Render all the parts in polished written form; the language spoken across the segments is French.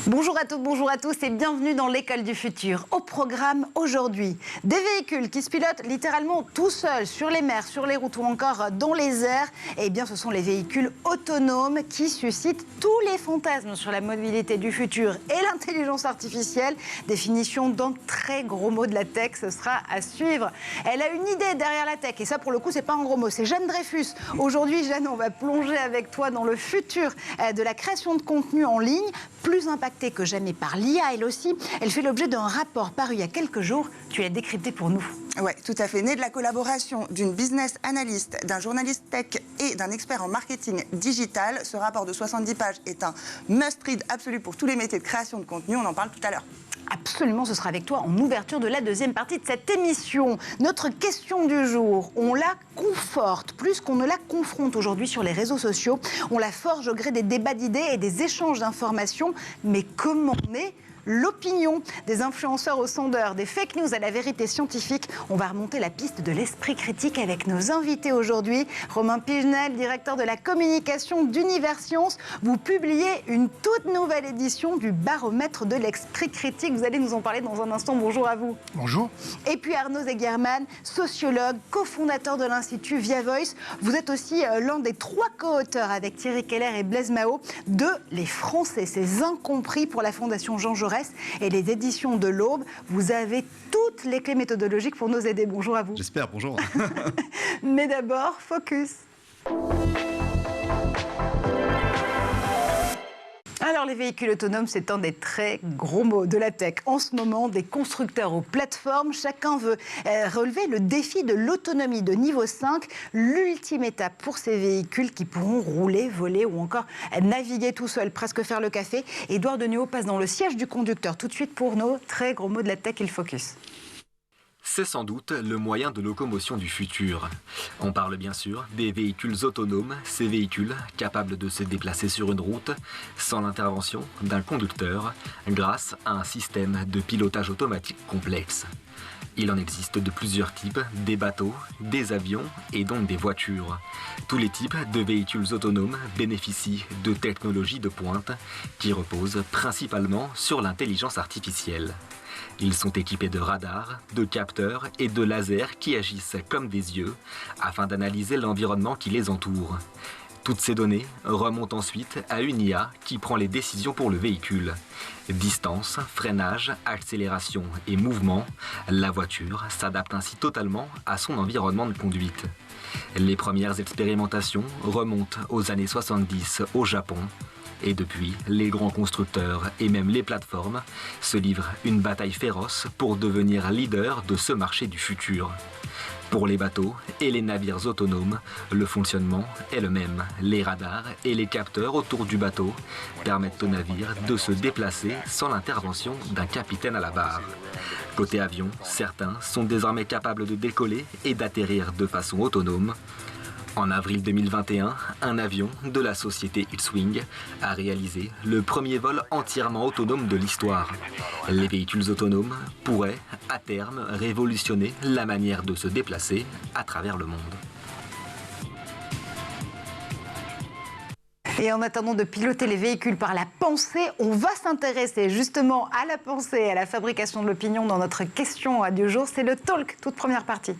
Bonjour à toutes, bonjour à tous et bienvenue dans l'école du futur. Au programme aujourd'hui, des véhicules qui se pilotent littéralement tout seuls sur les mers, sur les routes ou encore dans les airs. Eh bien, ce sont les véhicules autonomes qui suscitent tous les fantasmes sur la mobilité du futur et l'intelligence artificielle. Définition d'un très gros mot de la tech, ce sera à suivre. Elle a une idée derrière la tech et ça, pour le coup, c'est pas un gros mot. C'est Jeanne Dreyfus. Aujourd'hui, Jeanne, on va plonger avec toi dans le futur de la création de contenu en ligne, plus impactée que jamais par l'IA, elle aussi. Elle fait l'objet d'un rapport paru il y a quelques jours. Tu l'as décrypté pour nous. Oui, tout à fait. Né de la collaboration d'une business analyst, d'un journaliste tech et d'un expert en marketing digital, ce rapport de 70 pages est un must-read absolu pour tous les métiers de création de contenu. On en parle tout à l'heure. Absolument, ce sera avec toi en ouverture de la deuxième partie de cette émission. Notre question du jour, on la conforte plus qu'on ne la confronte aujourd'hui sur les réseaux sociaux. On la forge au gré des débats d'idées et des échanges d'informations. Mais comment naît l'opinion? Des influenceurs aux sondeurs, des fake news à la vérité scientifique. On va remonter la piste de l'esprit critique avec nos invités aujourd'hui. Romain Pigenel, directeur de la communication d'Univers Science. Vous publiez une toute nouvelle édition du baromètre de l'esprit critique. Vous allez nous en parler dans un instant. Bonjour à vous. Bonjour. Et puis Arnaud Zegerman, sociologue, cofondateur de l'Institut Via Voice. Vous êtes aussi l'un des 3 co-auteurs avec Thierry Keller et Blaise Mao de Les Français, ces incompris pour la Fondation Jean Jaurès et les éditions de l'Aube. Vous avez toutes les clés méthodologiques pour nous aider. Bonjour à vous. J'espère, bonjour. Mais d'abord, focus. Alors, les véhicules autonomes, c'est un des très gros mots de la tech. En ce moment, des constructeurs aux plateformes, chacun veut relever le défi de l'autonomie de niveau 5, l'ultime étape pour ces véhicules qui pourront rouler, voler ou encore naviguer tout seuls, presque faire le café. Édouard Denuau passe dans le siège du conducteur tout de suite pour nos très gros mots de la tech et le focus. C'est sans doute le moyen de locomotion du futur. On parle bien sûr des véhicules autonomes, ces véhicules capables de se déplacer sur une route sans l'intervention d'un conducteur grâce à un système de pilotage automatique complexe. Il en existe de plusieurs types, des bateaux, des avions et donc des voitures. Tous les types de véhicules autonomes bénéficient de technologies de pointe qui reposent principalement sur l'intelligence artificielle. Ils sont équipés de radars, de capteurs et de lasers qui agissent comme des yeux afin d'analyser l'environnement qui les entoure. Toutes ces données remontent ensuite à une IA qui prend les décisions pour le véhicule. Distance, freinage, accélération et mouvement, la voiture s'adapte ainsi totalement à son environnement de conduite. Les premières expérimentations remontent aux années 70 au Japon. Et depuis, les grands constructeurs et même les plateformes se livrent une bataille féroce pour devenir leader de ce marché du futur. Pour les bateaux et les navires autonomes, le fonctionnement est le même. Les radars et les capteurs autour du bateau permettent au navire de se déplacer sans l'intervention d'un capitaine à la barre. Côté avion, certains sont désormais capables de décoller et d'atterrir de façon autonome. En avril 2021, un avion de la société Xwing a réalisé le premier vol entièrement autonome de l'histoire. Les véhicules autonomes pourraient, à terme, révolutionner la manière de se déplacer à travers le monde. Et en attendant de piloter les véhicules par la pensée, on va s'intéresser justement à la pensée et à la fabrication de l'opinion dans notre question du jour. C'est le talk, toute première partie.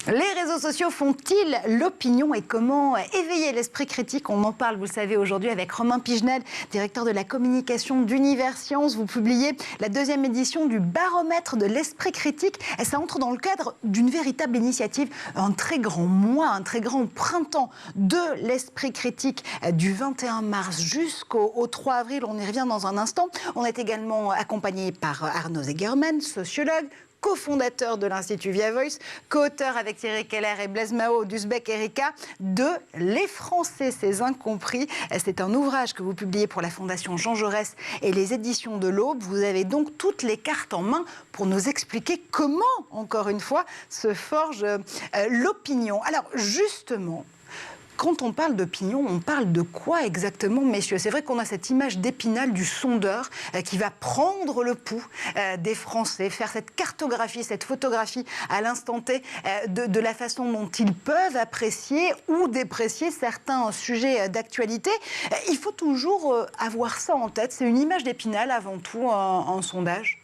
Les réseaux sociaux font-ils l'opinion et comment éveiller l'esprit critique? On en parle, vous le savez, aujourd'hui avec Romain Pigenel, directeur de la communication d'Univers Science. Vous publiez la 2e édition du baromètre de l'esprit critique. Et ça entre dans le cadre d'une véritable initiative, un très grand mois, un très grand printemps de l'esprit critique du 21 mars jusqu'au 3 avril. On y revient dans un instant. On est également accompagné par Arnaud Zegerman, sociologue, cofondateur de l'Institut Via Voice, co-auteur avec Thierry Keller et Blaise Mao d'Uzbek Erika de Les Français, ces incompris. C'est un ouvrage que vous publiez pour la Fondation Jean Jaurès et les éditions de l'Aube. Vous avez donc toutes les cartes en main pour nous expliquer comment, encore une fois, se forge l'opinion. Alors justement, Quand on parle d'opinion, on parle de quoi exactement, messieurs? C'est vrai qu'on a cette image d'Épinal du sondeur qui va prendre le pouls des Français, faire cette cartographie, cette photographie à l'instant T de la façon dont ils peuvent apprécier ou déprécier certains sujets d'actualité. Il faut toujours avoir ça en tête. C'est une image d'Épinal avant tout, un sondage.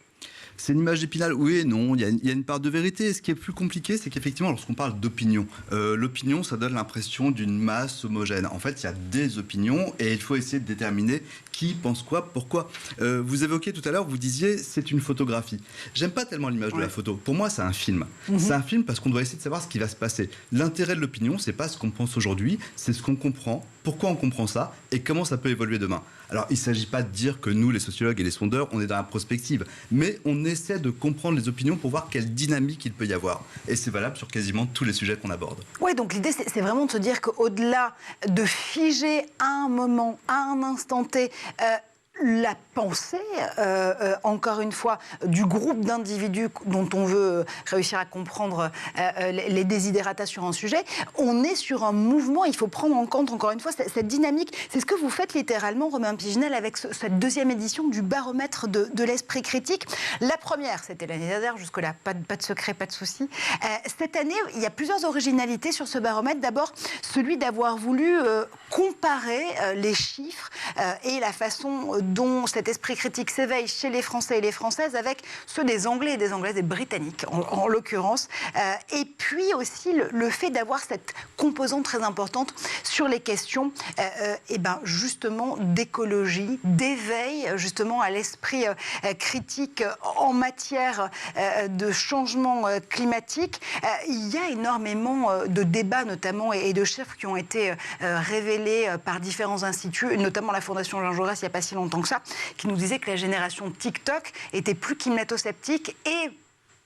C'est une image d'Épinal, oui et non, il y a une part de vérité. Ce qui est plus compliqué, c'est qu'effectivement, lorsqu'on parle d'opinion, l'opinion, ça donne l'impression d'une masse homogène. En fait, il y a des opinions et il faut essayer de déterminer qui pense quoi, pourquoi. Vous évoquiez tout à l'heure, vous disiez, c'est une photographie. J'aime pas tellement l'image de la photo. Pour moi, c'est un film. C'est un film parce qu'on doit essayer de savoir ce qui va se passer. L'intérêt de l'opinion, c'est pas ce qu'on pense aujourd'hui, c'est ce qu'on comprend, pourquoi on comprend ça et comment ça peut évoluer demain. Alors, il ne s'agit pas de dire que nous, les sociologues et les sondeurs, on est dans la prospective, mais on essaie de comprendre les opinions pour voir quelle dynamique il peut y avoir. Et c'est valable sur quasiment tous les sujets qu'on aborde. Oui, donc l'idée, c'est vraiment de se dire qu'au-delà de figer à un moment, à un instant T, la pensée, encore une fois, du groupe d'individus dont on veut réussir à comprendre les désidérata sur un sujet, on est sur un mouvement, il faut prendre en compte, encore une fois, cette dynamique. C'est ce que vous faites littéralement, Romain Pigenel, avec cette deuxième édition du baromètre de l'esprit critique. La première, c'était l'année dernière, jusque-là, pas de secret, pas de souci. Cette année, il y a plusieurs originalités sur ce baromètre. D'abord, celui d'avoir voulu comparer les chiffres et la façon dont cet esprit critique s'éveille chez les Français et les Françaises avec ceux des Anglais et des Anglaises et Britanniques, en l'occurrence. Et puis aussi le fait d'avoir cette composante très importante sur les questions justement d'écologie, d'éveil justement à l'esprit critique en matière de changement climatique. Il y a énormément de débats notamment et de chiffres qui ont été révélés par différents instituts, notamment la Fondation Jean Jaurès il n'y a pas si longtemps que ça, qui nous disait que la génération TikTok était plus climato-sceptique et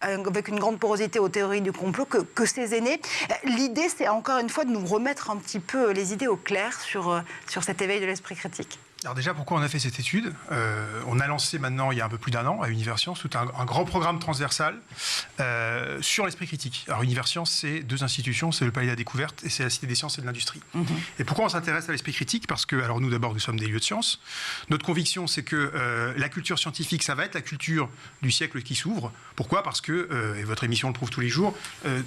avec une grande porosité aux théories du complot que ses aînés. L'idée, c'est encore une fois de nous remettre un petit peu les idées au clair sur cet éveil de l'esprit critique. Alors déjà, pourquoi on a fait cette étude? On a lancé maintenant, il y a un peu plus d'un an, à Universcience, tout un grand programme transversal sur l'esprit critique. Alors Universcience, c'est deux institutions, c'est le Palais de la Découverte et c'est la Cité des Sciences et de l'Industrie. Et pourquoi on s'intéresse à l'esprit critique? Parce que, alors nous d'abord, nous sommes des lieux de science. Notre conviction, c'est que la culture scientifique, ça va être la culture du siècle qui s'ouvre. Pourquoi? Parce que, et votre émission le prouve tous les jours,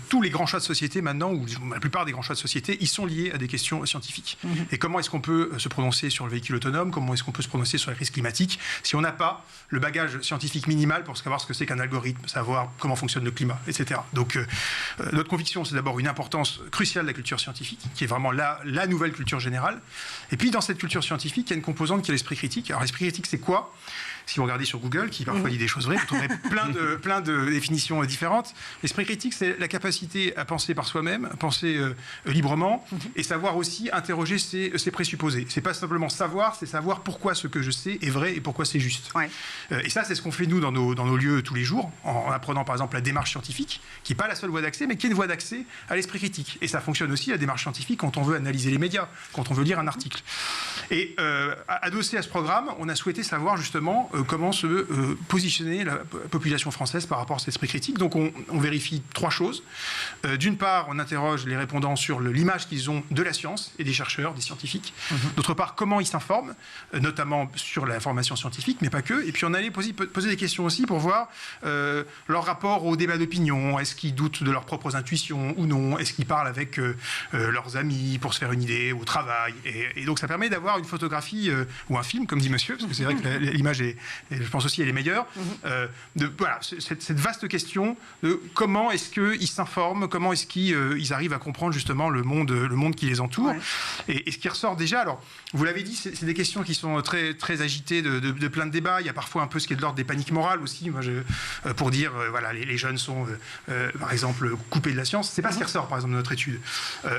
tous les grands choix de société maintenant, ou la plupart des grands choix de société, ils sont liés à des questions scientifiques. Et comment est-ce qu'on peut se prononcer sur le véhicule autonome? Comment est-ce qu'on peut se prononcer sur la crise climatique si on n'a pas le bagage scientifique minimal pour savoir ce que c'est qu'un algorithme, savoir comment fonctionne le climat, etc. Donc notre conviction, c'est d'abord une importance cruciale de la culture scientifique, qui est vraiment la nouvelle culture générale. Et puis dans cette culture scientifique, il y a une composante qui est l'esprit critique. Alors l'esprit critique, c'est quoi? Si vous regardez sur Google, qui parfois dit des choses vraies, vous trouverez plein de définitions différentes. L'esprit critique, c'est la capacité à penser par soi-même, penser librement, et savoir aussi interroger ses présupposés. C'est pas simplement savoir, c'est savoir pourquoi ce que je sais est vrai et pourquoi c'est juste. Ouais. Et ça, c'est ce qu'on fait nous dans nos lieux tous les jours, en apprenant par exemple la démarche scientifique, qui n'est pas la seule voie d'accès, mais qui est une voie d'accès à l'esprit critique. Et ça fonctionne aussi, la démarche scientifique, quand on veut analyser les médias, quand on veut lire un article. Et adossé à ce programme, on a souhaité savoir justement comment se positionner la population française par rapport à cet esprit critique. Donc on vérifie trois choses. D'une part, on interroge les répondants sur l'image qu'ils ont de la science et des chercheurs, des scientifiques. D'autre part, comment ils s'informent, notamment sur l'information scientifique, mais pas que. Et puis on allait poser des questions aussi pour voir leur rapport au débat d'opinion. Est-ce qu'ils doutent de leurs propres intuitions ou non? Est-ce qu'ils parlent avec leurs amis pour se faire une idée au travail? Et donc ça permet d'avoir une photographie ou un film, comme dit monsieur, parce que c'est vrai que l'image est, et je pense aussi elle est meilleure, voilà, cette vaste question de comment est-ce qu'ils s'informent, comment est-ce qu'ils arrivent à comprendre justement le monde qui les entoure. Ouais. Et ce qui ressort déjà, alors vous l'avez dit, c'est des questions qui sont très, très agitées de plein de débats. Il y a parfois un peu ce qui est de l'ordre des paniques morales aussi, pour dire voilà, les jeunes sont par exemple coupés de la science. C'est pas ce qui ressort par exemple de notre étude.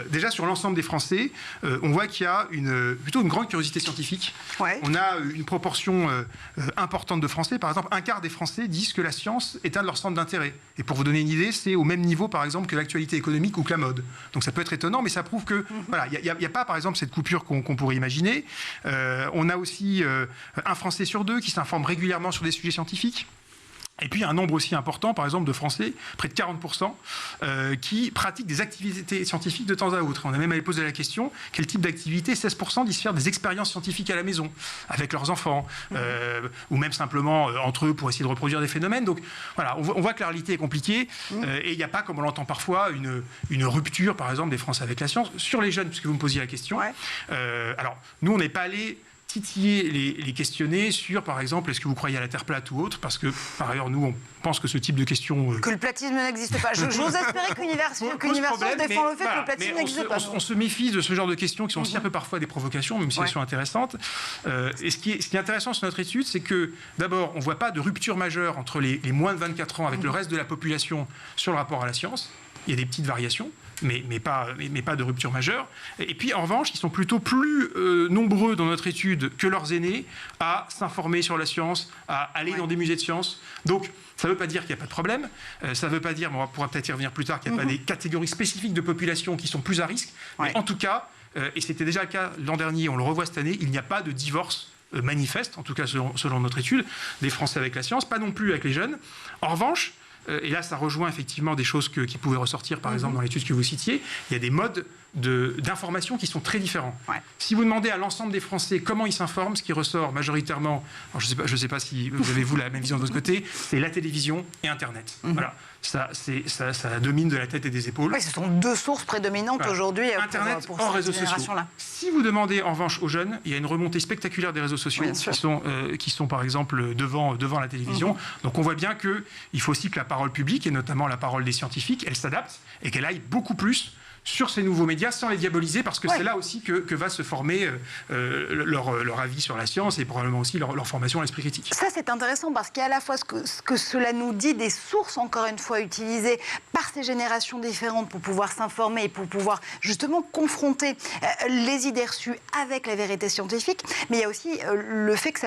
Déjà sur l'ensemble des Français, on voit qu'il y a plutôt une grande curiosité scientifique. Ouais. On a une proportion importante de Français, par exemple un quart des Français disent que la science est un de leurs centres d'intérêt. Et pour vous donner une idée, c'est au même niveau par exemple que l'actualité économique ou que la mode. Donc ça peut être étonnant, mais ça prouve que voilà, il n'y a pas par exemple cette coupure qu'on pourrait imaginer. On a aussi un Français sur deux qui s'informe régulièrement sur des sujets scientifiques. Et puis, un nombre aussi important, par exemple, de Français, près de 40%, qui pratiquent des activités scientifiques de temps à autre. On a même allé poser la question, quel type d'activité? 16% disent faire des expériences scientifiques à la maison, avec leurs enfants, ou même simplement entre eux pour essayer de reproduire des phénomènes. Donc, voilà, on voit que la réalité est compliquée, et il n'y a pas, comme on l'entend parfois, une rupture, par exemple, des Français avec la science. Sur les jeunes, puisque vous me posiez la question, alors, nous, on n'est pas allé titiller les questionner sur, par exemple, est-ce que vous croyez à la Terre plate ou autre, parce que, par ailleurs, nous, on pense que ce type de questions... Que le platisme n'existe pas. J'ose espérer qu'Universion défend le fait que le platisme n'existe pas. On se méfie de ce genre de questions qui sont aussi un peu parfois des provocations, même si elles sont intéressantes. Et ce qui est intéressant sur notre étude, c'est que, d'abord, on ne voit pas de rupture majeure entre les moins de 24 ans avec le reste de la population sur le rapport à la science. Il y a des petites variations, mais pas de rupture majeure. Et puis, en revanche, ils sont plutôt plus nombreux dans notre étude que leurs aînés à s'informer sur la science, à aller dans des musées de sciences. Donc, ça ne veut pas dire qu'il n'y a pas de problème. Ça ne veut pas dire, on pourra peut-être y revenir plus tard, qu'il n'y a pas des catégories spécifiques de population qui sont plus à risque. Mais en tout cas, et c'était déjà le cas l'an dernier, on le revoit cette année, il n'y a pas de divorce manifeste, en tout cas selon notre étude, des Français avec la science, pas non plus avec les jeunes. En revanche, et là, ça rejoint effectivement des choses qui pouvaient ressortir, par exemple, dans l'étude que vous citiez. Il y a des modes d'information qui sont très différents. Si vous demandez à l'ensemble des Français comment ils s'informent, ce qui ressort majoritairement, alors je ne sais pas si vous avez, vous, la même vision de votre côté, c'est la télévision et Internet. Voilà. Ça domine de la tête et des épaules. Oui, ce sont deux sources prédominantes aujourd'hui Internet pour hors cette réseaux sociaux. génération-là. Si vous demandez en revanche aux jeunes, il y a une remontée spectaculaire des réseaux sociaux qui sont par exemple devant la télévision. Donc on voit bien qu'il faut aussi que la parole publique, et notamment la parole des scientifiques, elle s'adapte et qu'elle aille beaucoup plus sur ces nouveaux médias sans les diaboliser, parce que c'est là aussi que va se former leur avis sur la science et probablement aussi leur formation à l'esprit critique. Ça, c'est intéressant parce qu'il y a à la fois ce que cela nous dit des sources, encore une fois, utilisées par ces générations différentes pour pouvoir s'informer et pour pouvoir justement confronter les idées reçues avec la vérité scientifique, mais il y a aussi le fait que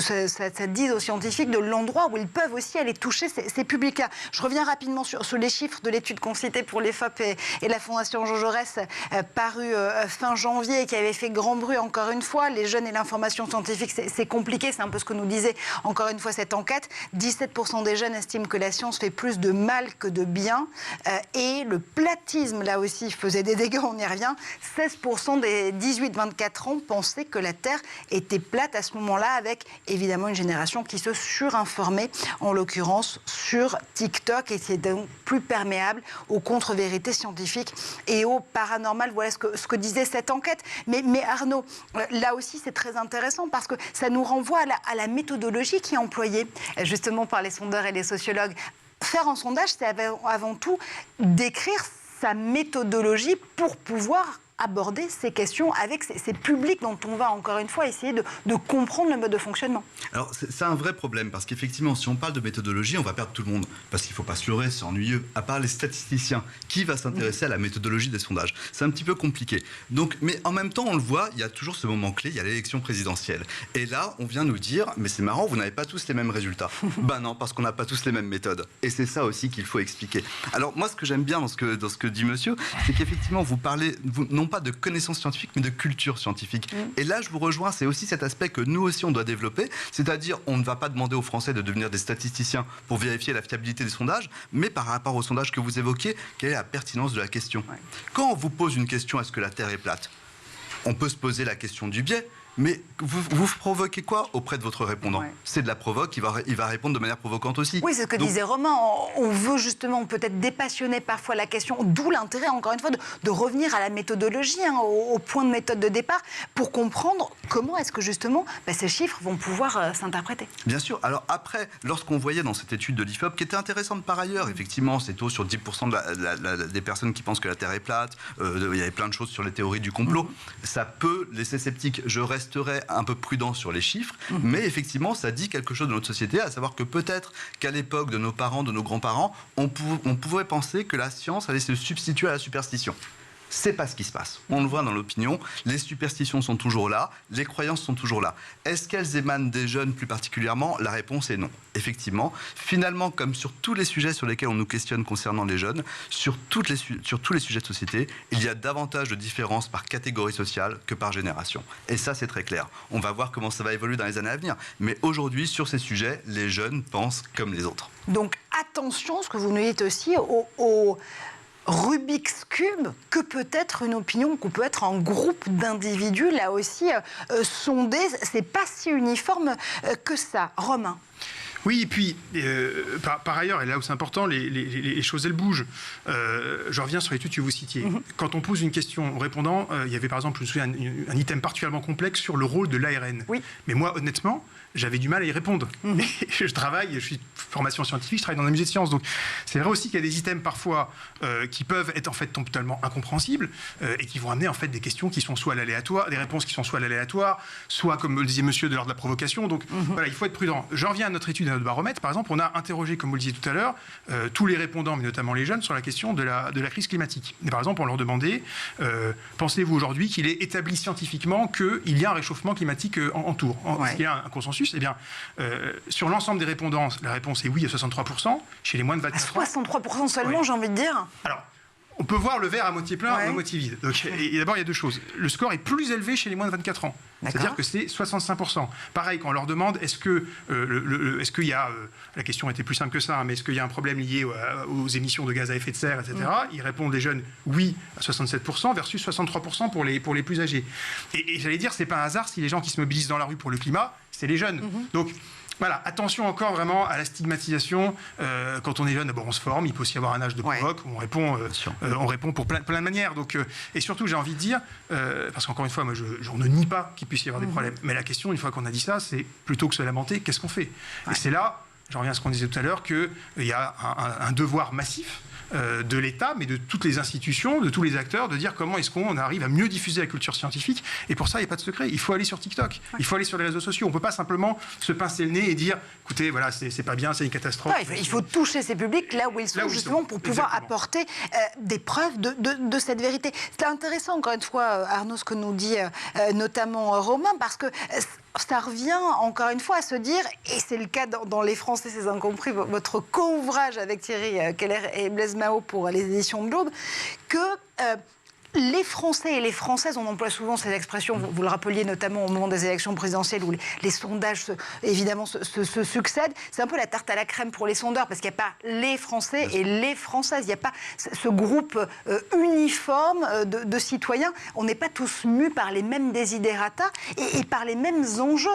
ça dise aux scientifiques de l'endroit où ils peuvent aussi aller toucher ces publics-là. Je reviens rapidement sur les chiffres de l'étude qu'on citait pour l'EFOP et la Fondation Jean Jaurès, paru fin janvier, et qui avait fait grand bruit encore une fois. Les jeunes et l'information scientifique, c'est compliqué, c'est un peu ce que nous disait encore une fois cette enquête. 17% des jeunes estiment que la science fait plus de mal que de bien, et le platisme, là aussi, faisait des dégâts, on y revient. 16% des 18-24 ans pensaient que la Terre était plate à ce moment-là, avec évidemment une génération qui se surinformait, en l'occurrence sur TikTok, et qui est donc plus perméable aux contre-vérités scientifiques et au paranormal. Voilà ce que disait cette enquête. Mais Arnaud, là aussi, c'est très intéressant parce que ça nous renvoie à la méthodologie qui est employée justement par les sondeurs et les sociologues. Faire un sondage, c'est avant tout décrire sa méthodologie pour pouvoir aborder ces questions avec ces publics dont on va encore une fois essayer de comprendre le mode de fonctionnement. Alors c'est un vrai problème parce qu'effectivement si on parle de méthodologie on va perdre tout le monde parce qu'il ne faut pas se leurrer, c'est ennuyeux, à part les statisticiens. Qui va s'intéresser à la méthodologie des sondages? C'est un petit peu compliqué. Donc, mais en même temps on le voit, il y a toujours ce moment clé, il y a l'élection présidentielle. Et là on vient nous dire mais c'est marrant, vous n'avez pas tous les mêmes résultats. Ben non, parce qu'on n'a pas tous les mêmes méthodes. Et c'est ça aussi qu'il faut expliquer. Alors moi ce que j'aime bien dans ce que dit monsieur, c'est qu'effectivement vous parlez non pas de connaissances scientifiques, mais de culture scientifique. Et là, je vous rejoins, c'est aussi cet aspect que nous aussi, on doit développer, c'est-à-dire, on ne va pas demander aux Français de devenir des statisticiens pour vérifier la fiabilité des sondages, mais par rapport au sondage que vous évoquiez, quelle est la pertinence de la question? Quand on vous pose une question, est-ce que la Terre est plate? On peut se poser la question du biais, mais vous provoquez quoi auprès de votre répondant? C'est de la provoque, il va répondre de manière provocante aussi. Oui, c'est ce que disait Romain. On veut justement peut-être dépassionner parfois la question, d'où l'intérêt, encore une fois, de revenir à la méthodologie, au point de méthode de départ, pour comprendre comment est-ce que justement ces chiffres vont pouvoir s'interpréter. Bien sûr. Alors après, lorsqu'on voyait dans cette étude de l'IFOP, qui était intéressante par ailleurs, effectivement, c'est tôt sur 10% des personnes qui pensent que la Terre est plate, il y avait plein de choses sur les théories du complot, ça peut laisser sceptique. Je resterai un peu prudent sur les chiffres, mais effectivement, ça dit quelque chose de notre société, à savoir que peut-être qu'à l'époque de nos parents, de nos grands-parents, on pouvait penser que la science allait se substituer à la superstition. C'est pas ce qui se passe. On le voit dans l'opinion, les superstitions sont toujours là, les croyances sont toujours là. Est-ce qu'elles émanent des jeunes plus particulièrement ? La réponse est non. Effectivement, finalement, comme sur tous les sujets sur lesquels on nous questionne concernant les jeunes, sur tous les sujets de société, il y a davantage de différences par catégorie sociale que par génération. Et ça, c'est très clair. On va voir comment ça va évoluer dans les années à venir. Mais aujourd'hui, sur ces sujets, les jeunes pensent comme les autres. Donc attention, ce que vous nous dites aussi, au Rubik's Cube, que peut être une opinion, qu'on peut être un groupe d'individus, là aussi, sondés. C'est pas si uniforme que ça. Romain. Oui, et puis, par ailleurs, et là où c'est important, les choses, elles bougent. Je reviens sur l'étude que vous citiez. Quand on pose une question aux répondants, il y avait par exemple, je me souviens, un item particulièrement complexe sur le rôle de l'ARN. Oui. Mais moi, honnêtement, j'avais du mal à y répondre. Je travaille, je suis de formation scientifique, je travaille dans un musée de sciences. Donc, c'est vrai aussi qu'il y a des items parfois qui peuvent être en fait totalement incompréhensibles et qui vont amener en fait des questions qui sont soit à l'aléatoire, des réponses qui sont soit à l'aléatoire, soit, comme le disait monsieur, de l'ordre de la provocation. Donc, voilà, il faut être prudent. J'en reviens à notre étude, à notre baromètre. Par exemple, on a interrogé, comme vous le disiez tout à l'heure, tous les répondants, mais notamment les jeunes, sur la question de la crise climatique. Et par exemple, on leur demandait, pensez-vous aujourd'hui qu'il est établi scientifiquement qu'il y a un réchauffement climatique en tour ? Est-ce qu'il y a un consensus ? Eh bien, sur l'ensemble des répondants, la réponse est oui à 63%. Chez les moins de 24 ans. 63% seulement, j'ai envie de dire. Alors, on peut voir le verre à moitié plein ou à moitié vide. Donc, et d'abord, il y a deux choses. Le score est plus élevé chez les moins de 24 ans. C'est-à-dire que c'est 65%. Pareil, quand on leur demande, est-ce qu'il y a... la question était plus simple que ça, mais est-ce qu'il y a un problème lié aux émissions de gaz à effet de serre, etc. Ils répondent, les jeunes, oui à 67% versus 63% pour les plus âgés. Et j'allais dire, c'est pas un hasard si les gens qui se mobilisent dans la rue pour le climat, c'est les jeunes. Donc, voilà, attention encore vraiment à la stigmatisation. Quand on est jeune, d'abord on se forme, il peut aussi y avoir un âge de provoque, où on répond pour plein de manières. Donc, et surtout, j'ai envie de dire, parce qu'encore une fois, moi, on ne nie pas qu'il puisse y avoir des problèmes. Mais la question, une fois qu'on a dit ça, c'est plutôt que se lamenter, qu'est-ce qu'on fait ? Et c'est là, j'en reviens à ce qu'on disait tout à l'heure, qu'il y a un devoir massif de l'État, mais de toutes les institutions, de tous les acteurs, de dire comment est-ce qu'on arrive à mieux diffuser la culture scientifique. Et pour ça, il n'y a pas de secret. Il faut aller sur TikTok. Il faut aller sur les réseaux sociaux. On ne peut pas simplement se pincer le nez et dire, écoutez, voilà, c'est pas bien, c'est une catastrophe. Non, il faut toucher ces publics là où ils sont, justement, pour pouvoir apporter des preuves de cette vérité. C'est intéressant, encore une fois, Arnaud, ce que nous dit notamment Romain, parce que ça revient, encore une fois, à se dire, et c'est le cas dans Les Français, ces incompris, votre co-ouvrage avec Thierry Keller et Blaise Mao pour les éditions de l'Aube, que les Français et les Françaises, on emploie souvent cette expression, vous le rappeliez notamment au moment des élections présidentielles où les sondages, évidemment, se succèdent. C'est un peu la tarte à la crème pour les sondeurs, parce qu'il n'y a pas les Français et les Françaises. Il n'y a pas ce groupe uniforme de citoyens. On n'est pas tous mus par les mêmes desiderata et par les mêmes enjeux.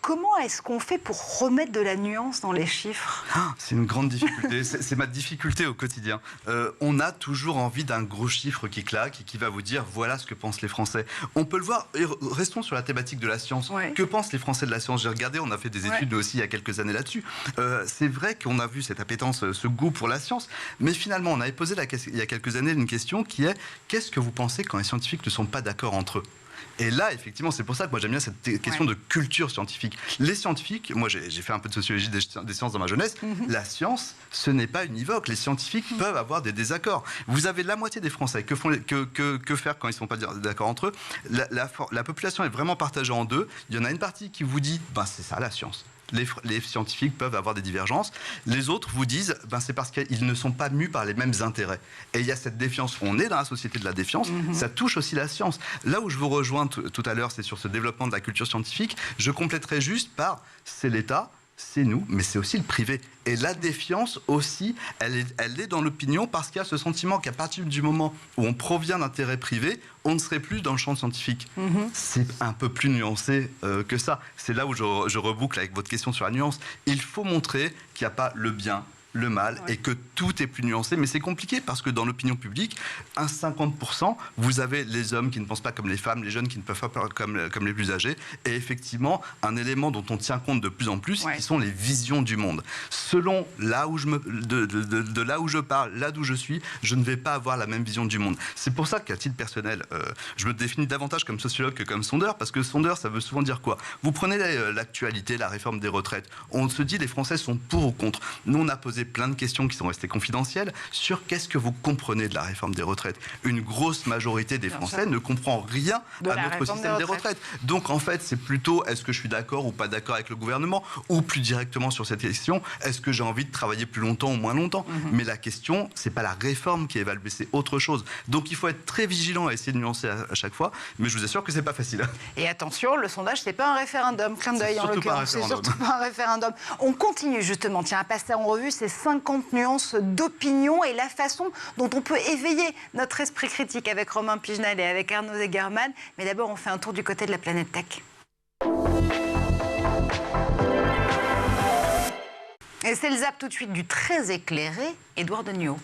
Comment est-ce qu'on fait pour remettre de la nuance dans les chiffres ? C'est une grande difficulté, c'est ma difficulté au quotidien. On a toujours envie d'un gros chiffre qui claque et qui va vous dire voilà ce que pensent les Français. On peut le voir, restons sur la thématique de la science. Ouais. Que pensent les Français de la science ? J'ai regardé, on a fait des études aussi il y a quelques années là-dessus. C'est vrai qu'on a vu cette appétence, ce goût pour la science, mais finalement on avait posé il y a quelques années une question qui est qu'est-ce que vous pensez quand les scientifiques ne sont pas d'accord entre eux ? Et là, effectivement, c'est pour ça que moi j'aime bien cette question de culture scientifique. Les scientifiques, moi j'ai fait un peu de sociologie des sciences dans ma jeunesse, la science, ce n'est pas univoque. Les scientifiques peuvent avoir des désaccords. Vous avez la moitié des Français. Que faire quand ils ne sont pas d'accord entre eux ? La population est vraiment partagée en deux. Il y en a une partie qui vous dit, c'est ça la science. Les scientifiques peuvent avoir des divergences. Les autres vous disent, c'est parce qu'ils ne sont pas mus par les mêmes intérêts. Et il y a cette défiance. On est dans la société de la défiance. Ça touche aussi la science. Là où je vous rejoins tout à l'heure, c'est sur ce développement de la culture scientifique. Je compléterai juste par, c'est l'État, c'est nous, mais c'est aussi le privé. Et la défiance aussi, elle est dans l'opinion parce qu'il y a ce sentiment qu'à partir du moment où on provient d'intérêts privés, on ne serait plus dans le champ scientifique. C'est un peu plus nuancé que ça. C'est là où je reboucle avec votre question sur la nuance. Il faut montrer qu'il n'y a pas le bien, le mal, et que tout est plus nuancé. Mais c'est compliqué parce que dans l'opinion publique, un 50%, vous avez les hommes qui ne pensent pas comme les femmes, les jeunes qui ne peuvent pas parler comme les plus âgés, et effectivement, un élément dont on tient compte de plus en plus, qui sont les visions du monde. Selon là où de là où je parle, là d'où je suis, je ne vais pas avoir la même vision du monde. C'est pour ça qu'à titre personnel, je me définis davantage comme sociologue que comme sondeur, parce que sondeur, ça veut souvent dire quoi ? Vous prenez l'actualité, la réforme des retraites, on se dit les Français sont pour ou contre. Nous, on a posé plein de questions qui sont restées confidentielles sur qu'est-ce que vous comprenez de la réforme des retraites. Une grosse majorité des Français ne comprend rien à notre système des retraites. Donc en fait, c'est plutôt est-ce que je suis d'accord ou pas d'accord avec le gouvernement, ou plus directement sur cette question, est-ce que j'ai envie de travailler plus longtemps ou moins longtemps. Mais la question, c'est pas la réforme qui est évaluée, c'est autre chose. Donc il faut être très vigilant à essayer de nuancer à chaque fois, mais je vous assure que c'est pas facile. Et attention, le sondage, c'est pas un référendum. Clin d'œil en l'occurrence, c'est surtout pas un référendum. On continue justement, tiens, à passer en revue ces 50 nuances d'opinion et la façon dont on peut éveiller notre esprit critique avec Romain Pigenel et avec Arnaud Zegerman. Mais d'abord, on fait un tour du côté de la planète tech. Et c'est le zap tout de suite du très éclairé Édouard Deniau.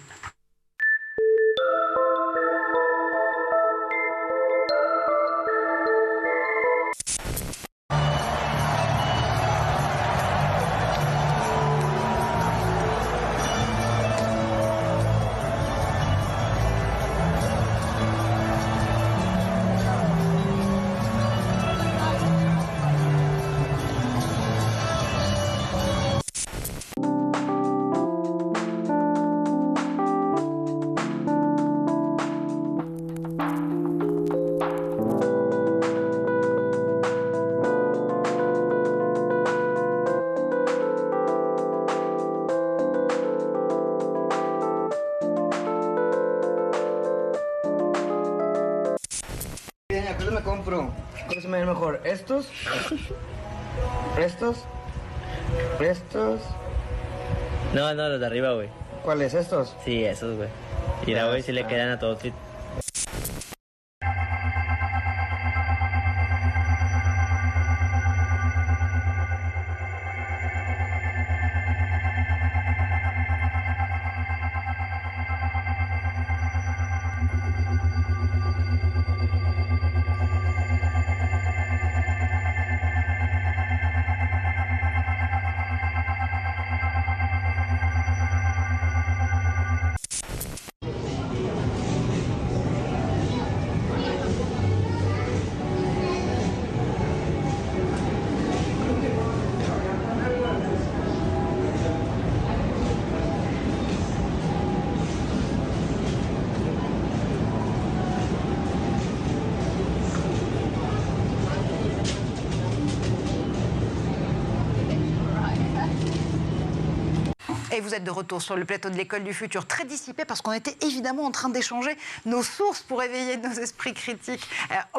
¿Cuál se me ve mejor? ¿Estos? ¿Estos? ¿Estos? No, los de arriba, güey. ¿Cuáles? ¿Estos? Sí, esos, güey. Mira, güey, si le quedan a todos. Et vous êtes de retour sur le plateau de l'École du Futur, très dissipé parce qu'on était évidemment en train d'échanger nos sources pour éveiller nos esprits critiques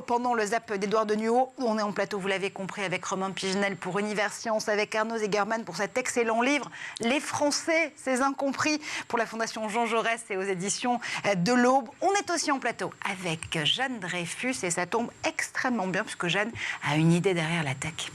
pendant le zap d'Édouard Deniau. On est en plateau, vous l'avez compris, avec Romain Pigenel pour Univers Science, avec Arnaud Zegerman pour cet excellent livre « Les Français, ces incompris » pour la Fondation Jean Jaurès et aux éditions de l'Aube. On est aussi en plateau avec Jeanne Dreyfus et ça tombe extrêmement bien puisque Jeanne a une idée derrière la tech.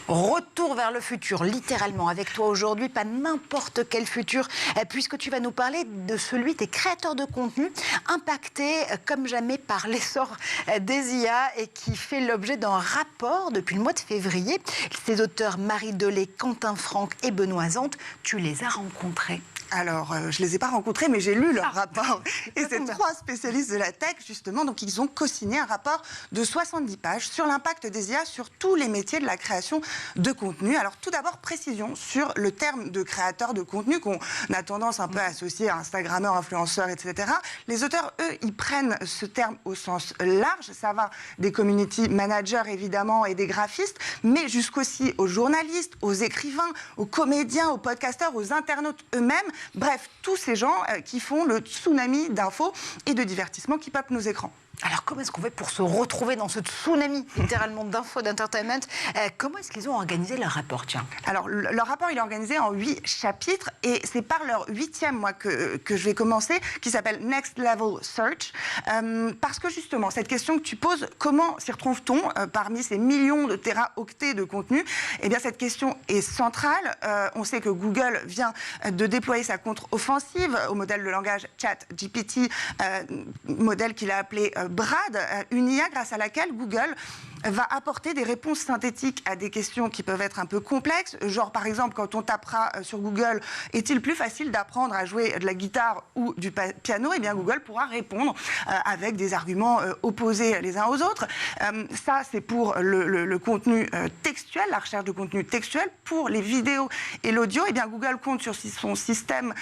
Retour vers le futur, littéralement, avec toi aujourd'hui, pas n'importe quel futur, puisque tu vas nous parler de celui des créateurs de contenu impactés comme jamais par l'essor des IA et qui fait l'objet d'un rapport depuis le mois de février. Ces auteurs Marie Delay, Quentin Franck et Benoît Zante, tu les as rencontrés. Alors, je ne les ai pas rencontrés, mais j'ai lu leur rapport. Et ces trois spécialistes de la tech, justement, donc ils ont co-signé un rapport de 70 pages sur l'impact des IA sur tous les métiers de la création de contenu. Alors, tout d'abord, précision sur le terme de créateur de contenu qu'on a tendance un peu à associer à Instagrammeur, influenceur, etc. Les auteurs, eux, ils prennent ce terme au sens large. Ça va des community managers, évidemment, et des graphistes, mais jusqu'aussi aux journalistes, aux écrivains, aux comédiens, aux podcasteurs, aux internautes eux-mêmes. Bref, tous ces gens qui font le tsunami d'infos et de divertissement qui peuplent nos écrans. Alors, comment est-ce qu'on fait pour se retrouver dans ce tsunami, littéralement, d'infos, d'entertainment? Comment est-ce qu'ils ont organisé leur rapport, tiens? Alors, leur rapport, il est organisé en 8 chapitres et c'est par leur 8e, moi, que je vais commencer, qui s'appelle Next Level Search. Parce que, justement, cette question que tu poses, comment s'y retrouve-t-on parmi ces millions de téraoctets de contenu? Eh bien, cette question est centrale. On sait que Google vient de déployer sa contre-offensive au modèle de langage ChatGPT, modèle qu'il a appelé Brad, une IA grâce à laquelle Google va apporter des réponses synthétiques à des questions qui peuvent être un peu complexes. Genre, par exemple, quand on tapera sur Google, est-il plus facile d'apprendre à jouer de la guitare ou du piano? Eh bien, Google pourra répondre avec des arguments opposés les uns aux autres. Ça, c'est pour le contenu textuel, la recherche de contenu textuel. Pour les vidéos et l'audio, eh bien, Google compte sur son système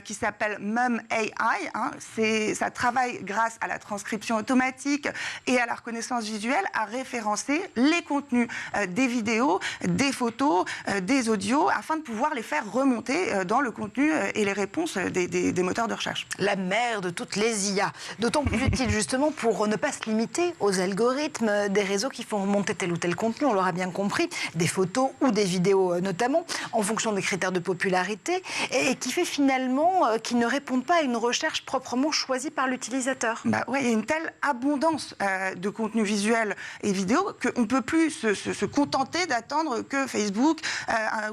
qui s'appelle Mum AI. Ça travaille grâce à la transcription automatique et à la reconnaissance visuelle à référencer les contenus des vidéos, des photos, des audios, afin de pouvoir les faire remonter dans le contenu et les réponses des moteurs de recherche. La mère de toutes les IA. D'autant plus utile justement pour ne pas se limiter aux algorithmes des réseaux qui font remonter tel ou tel contenu, on l'aura bien compris, des photos ou des vidéos notamment, en fonction des critères de popularité, et qui fait finalement qu'ils ne répondent pas à une recherche proprement choisie par l'utilisateur. Ouais, il y a une telle abondance de contenu visuel et vidéo qu'on ne peut plus se contenter d'attendre que Facebook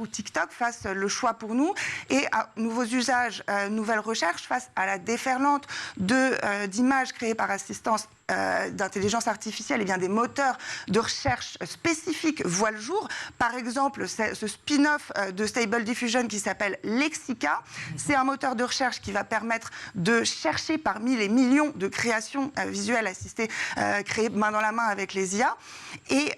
ou TikTok fassent le choix pour nous et à nouveaux usages, nouvelles recherches face à la déferlante d'images créées par assistance d'intelligence artificielle, et bien des moteurs de recherche spécifiques voient le jour. Par exemple, ce spin-off de Stable Diffusion qui s'appelle Lexica, c'est un moteur de recherche qui va permettre de chercher parmi les millions de créations visuelles assistées créées main dans la main avec les IA et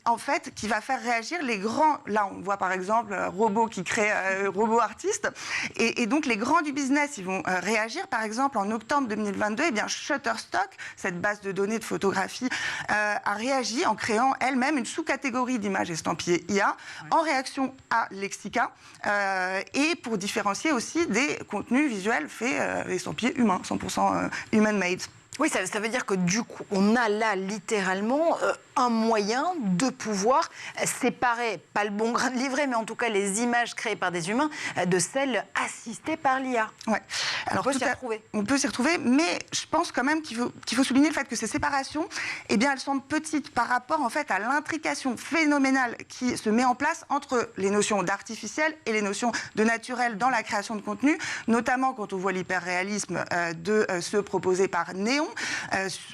en fait qui va faire réagir les grands, là on voit par exemple Robot qui crée Robot Artiste et donc les grands du business ils vont réagir. Par exemple en octobre 2022, eh bien Shutterstock, cette base de données de photographie, a réagi en créant elle-même une sous-catégorie d'images estampillées IA en réaction à Lexica et pour différencier aussi des contenus visuels faits estampillés humains, 100% human-made. Oui, ça veut dire que du coup, on a là littéralement un moyen de pouvoir séparer, pas le bon grain de livret, mais en tout cas les images créées par des humains de celles assistées par l'IA. Ouais. Alors, on peut s'y retrouver. On peut s'y retrouver, mais je pense quand même qu'il faut souligner le fait que ces séparations, eh bien, elles semblent petites par rapport en fait à l'intrication phénoménale qui se met en place entre les notions d'artificiel et les notions de naturel dans la création de contenu, notamment quand on voit l'hyperréalisme de ceux proposés par Néon,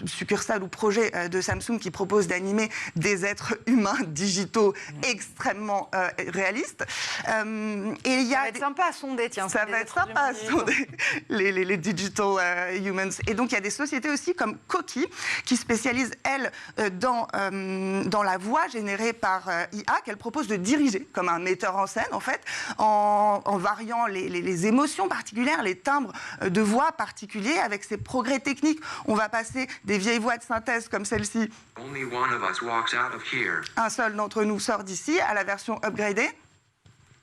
succursale ou projet de Samsung qui propose d'animer des êtres humains digitaux extrêmement réalistes. Et il y a ça va être sympa à sonder, tiens. Ça va être sympa à sonder, les digital humans. Et donc, il y a des sociétés aussi comme Koki qui spécialisent, elles, dans la voix générée par IA, qu'elle propose de diriger comme un metteur en scène, en fait, en variant les émotions particulières, les timbres de voix particuliers avec ses progrès techniques. On va passer des vieilles voix de synthèse comme celle-ci. Un seul d'entre nous sort d'ici, à la version upgradée.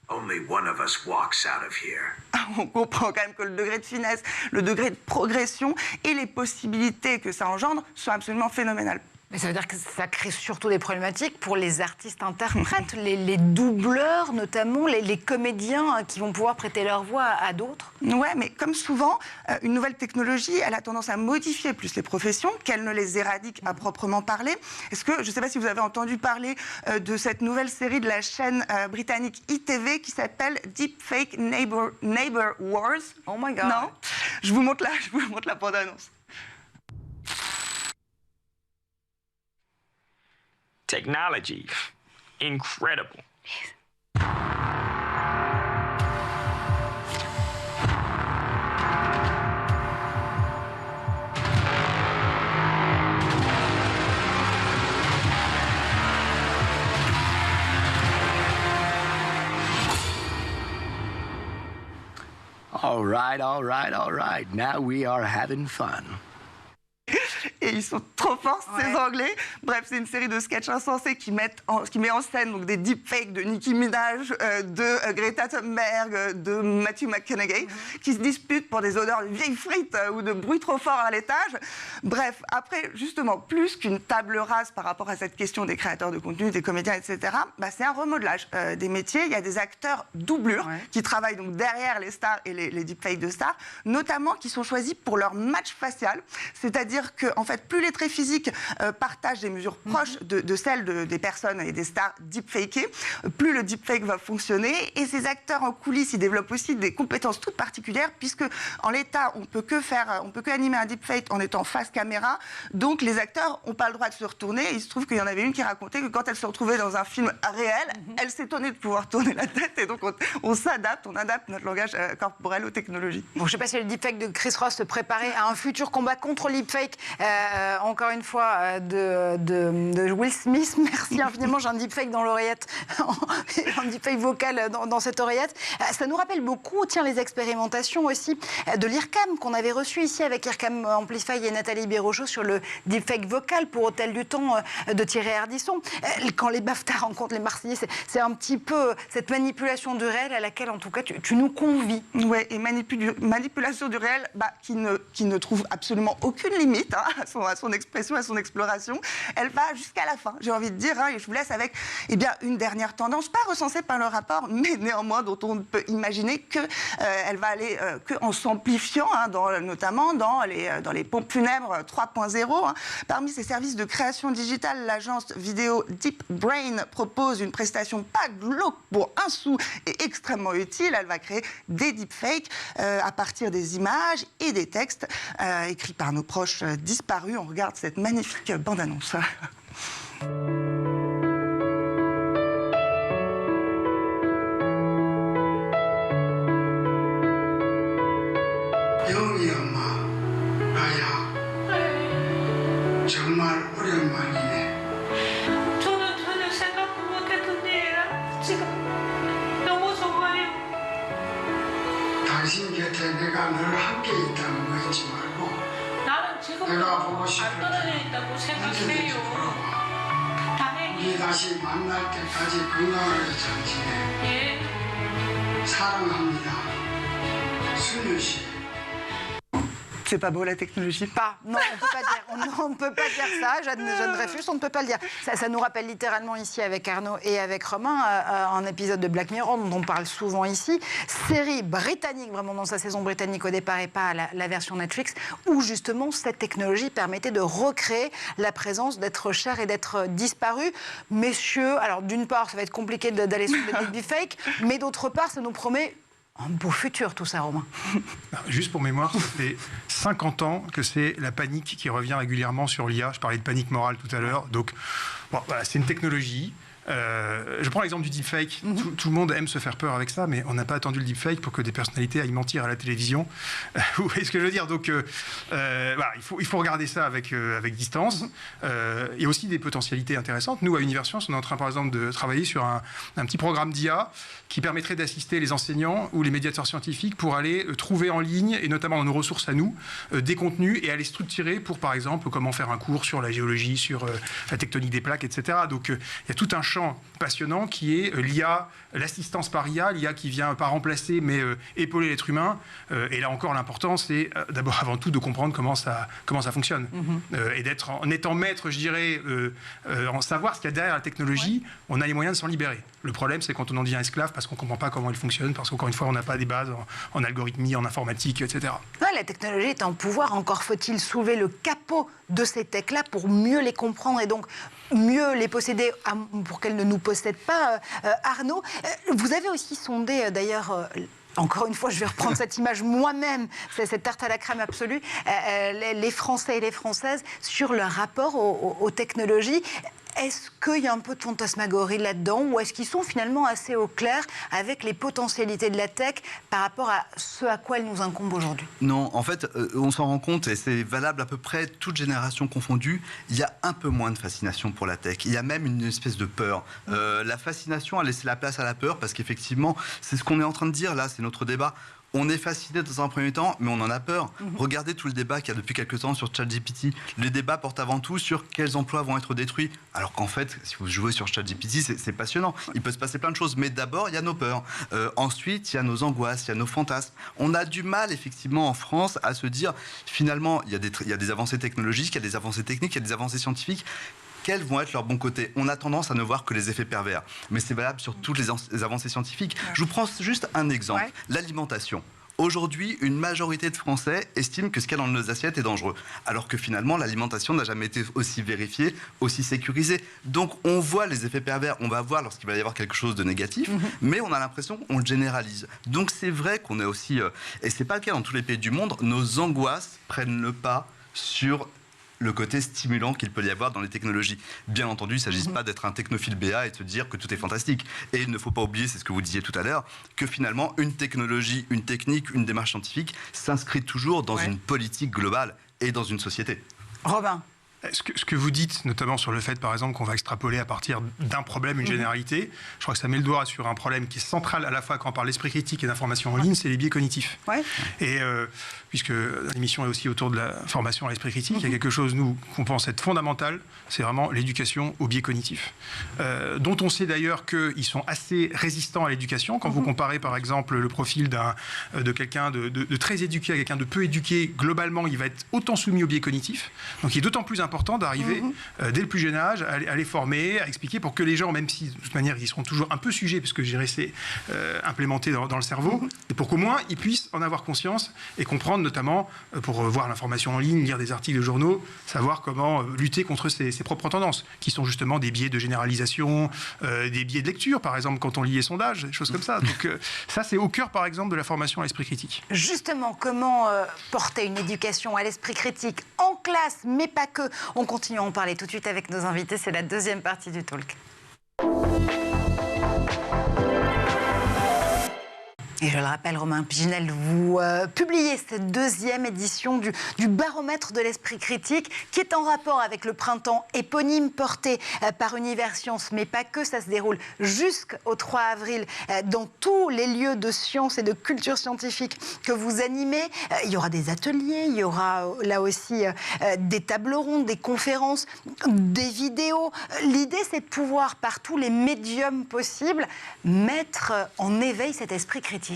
Only one of us walks out of here. On comprend quand même que le degré de finesse, le degré de progression et les possibilités que ça engendre sont absolument phénoménales. Mais ça veut dire que ça crée surtout des problématiques pour les artistes-interprètes, les doubleurs notamment, les comédiens qui vont pouvoir prêter leur voix à d'autres. Ouais, mais comme souvent, une nouvelle technologie, elle a tendance à modifier plus les professions qu'elle ne les éradique à proprement parler. Est-ce que, je ne sais pas si vous avez entendu parler de cette nouvelle série de la chaîne britannique ITV qui s'appelle Deepfake Neighbor Wars. Oh my God. Non, je vous montre la bande-annonce. Technology. Incredible. All right. Now we are having fun. Et ils sont trop forts, ces Anglais. Bref, c'est une série de sketchs insensés qui met en scène donc, des deepfakes de Nicki Minaj, de Greta Thunberg, de Matthew McConaughey, qui se disputent pour des odeurs de vieilles frites ou de bruit trop fort à l'étage. Bref, après, justement, plus qu'une table rase par rapport à cette question des créateurs de contenu, des comédiens, etc., c'est un remodelage des métiers. Il y a des acteurs doublures qui travaillent donc derrière les stars et les deepfakes de stars, notamment qui sont choisis pour leur match facial, c'est-à-dire que, en fait, plus les traits physiques partagent des mesures proches de celles des personnes et des stars deepfakées, plus le deepfake va fonctionner. Et ces acteurs en coulisses, ils développent aussi des compétences toutes particulières, puisque en l'état, on peut que animer un deepfake en étant face caméra. Donc les acteurs n'ont pas le droit de se retourner. Il se trouve qu'il y en avait une qui racontait que quand elle se retrouvait dans un film réel, elle s'étonnait de pouvoir tourner la tête. Et donc on s'adapte, on adapte notre langage corporel aux technologies. Bon, je ne sais pas si le deepfake de Chris Ross se préparait à un futur combat contre le deepfake, encore une fois, de Will Smith. Merci infiniment, j'ai un deepfake dans l'oreillette, un deepfake vocal dans cette oreillette. Ça nous rappelle beaucoup, tiens, les expérimentations aussi de l'IRCAM qu'on avait reçu ici avec IRCAM Amplify et Nathalie Bérochot sur le deepfake vocal pour Hôtel du Temps de Thierry Ardisson. Quand les BAFTA rencontrent les Marseillais, c'est un petit peu cette manipulation du réel à laquelle, en tout cas, tu nous convies. Oui, et manipulation du réel qui ne trouve absolument aucune limite à son expression, à son exploration. Elle va jusqu'à la fin, j'ai envie de dire, et je vous laisse avec une dernière tendance, pas recensée par le rapport, mais néanmoins dont on peut imaginer qu'elle va aller en s'amplifiant, notamment dans les pompes funèbres 3.0. Parmi ces services de création digitale, l'agence vidéo Deep Brain propose une prestation pas glauque pour un sou et extrêmement utile. Elle va créer des deepfakes à partir des images et des textes écrits par nos proches disparus. On regarde cette magnifique bande-annonce. 정말 오랜만이네. 저는 전혀 생각도 못했던 일이라 지금 너무 좋아요. 당신 곁에 내가 늘 함께 있다는 거 잊지 말고. 나는 지금도 내가 보고 안 떨어져 있다고 생각해요. 당연히. 우리 다시 만날 때까지 건강하게 잘 지내. 예. 사랑합니다. 순유 씨. C'est pas beau la technologie? Pas, non, on ne peut pas dire ça, Jeanne Dreyfus, on ne peut pas le dire. Ça nous rappelle littéralement ici avec Arnaud et avec Romain un épisode de Black Mirror dont on parle souvent ici, série britannique, vraiment dans sa saison britannique au départ et pas la version Netflix, où justement cette technologie permettait de recréer la présence d'êtres chers et d'êtres disparus. Messieurs, alors d'une part ça va être compliqué d'aller sur des deepfakes, mais d'autre part ça nous promet un beau futur, tout ça, Romain. Juste pour mémoire, ça fait 50 ans que c'est la panique qui revient régulièrement sur l'IA. Je parlais de panique morale tout à l'heure. Donc, voilà, c'est une technologie. Je prends l'exemple du deepfake. Tout le monde aime se faire peur avec ça, mais on n'a pas attendu le deepfake pour que des personnalités aillent mentir à la télévision. Vous voyez ce que je veux dire? Donc, voilà, il faut regarder ça avec distance. Il y a aussi des potentialités intéressantes. Nous, à Universcience, on est en train, par exemple, de travailler sur un petit programme d'IA qui permettrait d'assister les enseignants ou les médiateurs scientifiques pour aller trouver en ligne, et notamment dans nos ressources à nous, des contenus et aller structurer pour, par exemple, comment faire un cours sur la géologie, sur la tectonique des plaques, etc. Donc, il y a tout un champ passionnant qui est l'IA, l'assistance par IA, l'IA qui vient pas remplacer mais épauler l'être humain. Et là encore, l'important, c'est d'abord avant tout de comprendre comment ça fonctionne. Et en étant maître, je dirais, en savoir ce qu'il y a derrière la technologie, on a les moyens de s'en libérer. Le problème, c'est quand on en devient esclave parce qu'on ne comprend pas comment elle fonctionne, parce qu'encore une fois, on n'a pas des bases en algorithmie, en informatique, etc. Ouais, la technologie est en pouvoir. Encore faut-il soulever le capot de ces techs-là pour mieux les comprendre et donc mieux les posséder pour qu'elles ne nous possèdent pas. Arnaud, vous avez aussi sondé d'ailleurs... Encore une fois, je vais reprendre cette image moi-même, c'est cette tarte à la crème absolue, les Français et les Françaises sur leur rapport aux technologies. Est-ce qu'il y a un peu de fantasmagorie là-dedans ou est-ce qu'ils sont finalement assez au clair avec les potentialités de la tech par rapport à ce à quoi elle nous incombe aujourd'hui? Non, en fait, on s'en rend compte et c'est valable à peu près toute génération confondue. Il y a un peu moins de fascination pour la tech. Il y a même une espèce de peur. La fascination a laissé la place à la peur parce qu'effectivement, c'est ce qu'on est en train de dire là, c'est notre débat. On est fasciné dans un premier temps, mais on en a peur. Regardez tout le débat qu'il y a depuis quelques temps sur ChatGPT. Les débats portent avant tout sur quels emplois vont être détruits. Alors qu'en fait, si vous jouez sur ChatGPT, c'est passionnant. Il peut se passer plein de choses. Mais d'abord, il y a nos peurs. Ensuite, il y a nos angoisses, il y a nos fantasmes. On a du mal, effectivement, en France, à se dire, finalement, il y a des avancées technologiques, il y a des avancées techniques, il y a des avancées scientifiques. Quels vont être leurs bons côtés? On a tendance à ne voir que les effets pervers. Mais c'est valable sur toutes les avancées scientifiques. Je vous prends juste un exemple. L'alimentation. Aujourd'hui, une majorité de Français estiment que ce qu'il y a dans nos assiettes est dangereux, alors que finalement, l'alimentation n'a jamais été aussi vérifiée, aussi sécurisée. Donc, on voit les effets pervers, on va voir lorsqu'il va y avoir quelque chose de négatif, mais on a l'impression qu'on le généralise. Donc, c'est vrai qu'on est aussi, et c'est pas le cas dans tous les pays du monde, nos angoisses prennent le pas sur le côté stimulant qu'il peut y avoir dans les technologies. Bien entendu, il ne s'agit pas d'être un technophile BA et de se dire que tout est fantastique. Et il ne faut pas oublier, c'est ce que vous disiez tout à l'heure, que finalement, une technologie, une technique, une démarche scientifique s'inscrit toujours dans une politique globale et dans une société. Robin. Ce que vous dites, notamment sur le fait, par exemple, qu'on va extrapoler à partir d'un problème, une généralité, je crois que ça met le doigt sur un problème qui est central à la fois quand on parle d'esprit critique et d'information en ligne, c'est les biais cognitifs. Et puisque l'émission est aussi autour de la formation à l'esprit critique, il y a quelque chose, nous, qu'on pense être fondamental, c'est vraiment l'éducation aux biais cognitifs. Dont on sait d'ailleurs qu'ils sont assez résistants à l'éducation. Quand vous comparez, par exemple, le profil de quelqu'un de très éduqué à quelqu'un de peu éduqué, globalement, il va être autant soumis aux biais cognitifs. Donc il est d'autant plus important d'arriver dès le plus jeune âge à les former, à expliquer pour que les gens, même si de toute manière ils seront toujours un peu sujets, parce que je dirais c'est implémenté dans le cerveau, et pour qu'au moins ils puissent en avoir conscience et comprendre, notamment pour voir l'information en ligne, lire des articles de journaux, savoir comment lutter contre ses propres tendances, qui sont justement des biais de généralisation, des biais de lecture, par exemple quand on lit les sondages, des choses comme ça. Donc ça c'est au cœur par exemple de la formation à l'esprit critique. Justement, comment porter une éducation à l'esprit critique en classe, mais pas que. On continue à en parler tout de suite avec nos invités. C'est la deuxième partie du talk. Et je le rappelle, Romain Piginel, vous publiez cette deuxième édition du baromètre de l'esprit critique, qui est en rapport avec le printemps éponyme porté par Univers Science, mais pas que. Ça se déroule jusqu'au 3 avril dans tous les lieux de sciences et de culture scientifique que vous animez. Il y aura des ateliers, il y aura là aussi des tables rondes, des conférences, des vidéos. L'idée, c'est de pouvoir, par tous les médiums possibles, mettre en éveil cet esprit critique.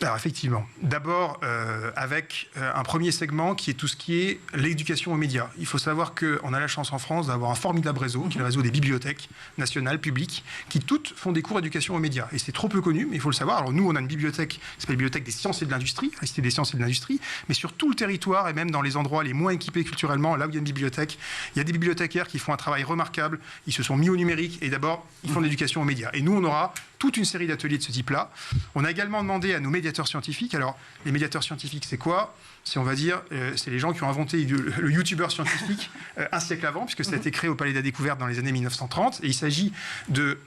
Alors effectivement, d'abord avec un premier segment qui est tout ce qui est l'éducation aux médias. Il faut savoir qu'on a la chance en France d'avoir un formidable réseau, qui est le réseau des bibliothèques nationales, publiques, qui toutes font des cours d'éducation aux médias. Et c'est trop peu connu, mais il faut le savoir. Alors nous, on a une bibliothèque qui s'appelle la Bibliothèque des sciences et de l'industrie, la Cité des sciences et de l'industrie, mais sur tout le territoire et même dans les endroits les moins équipés culturellement, là où il y a une bibliothèque, il y a des bibliothécaires qui font un travail remarquable. Ils se sont mis au numérique et d'abord, ils font de l'éducation aux médias. Et nous, on aura toute une série d'ateliers de ce type-là. On a également demandé à nos médiateurs scientifiques. Alors, les médiateurs scientifiques, c'est quoi ? C'est, on va dire, c'est les gens qui ont inventé le youtubeur scientifique un siècle avant, puisque ça a été créé au Palais de la Découverte dans les années 1930. Et il s'agit de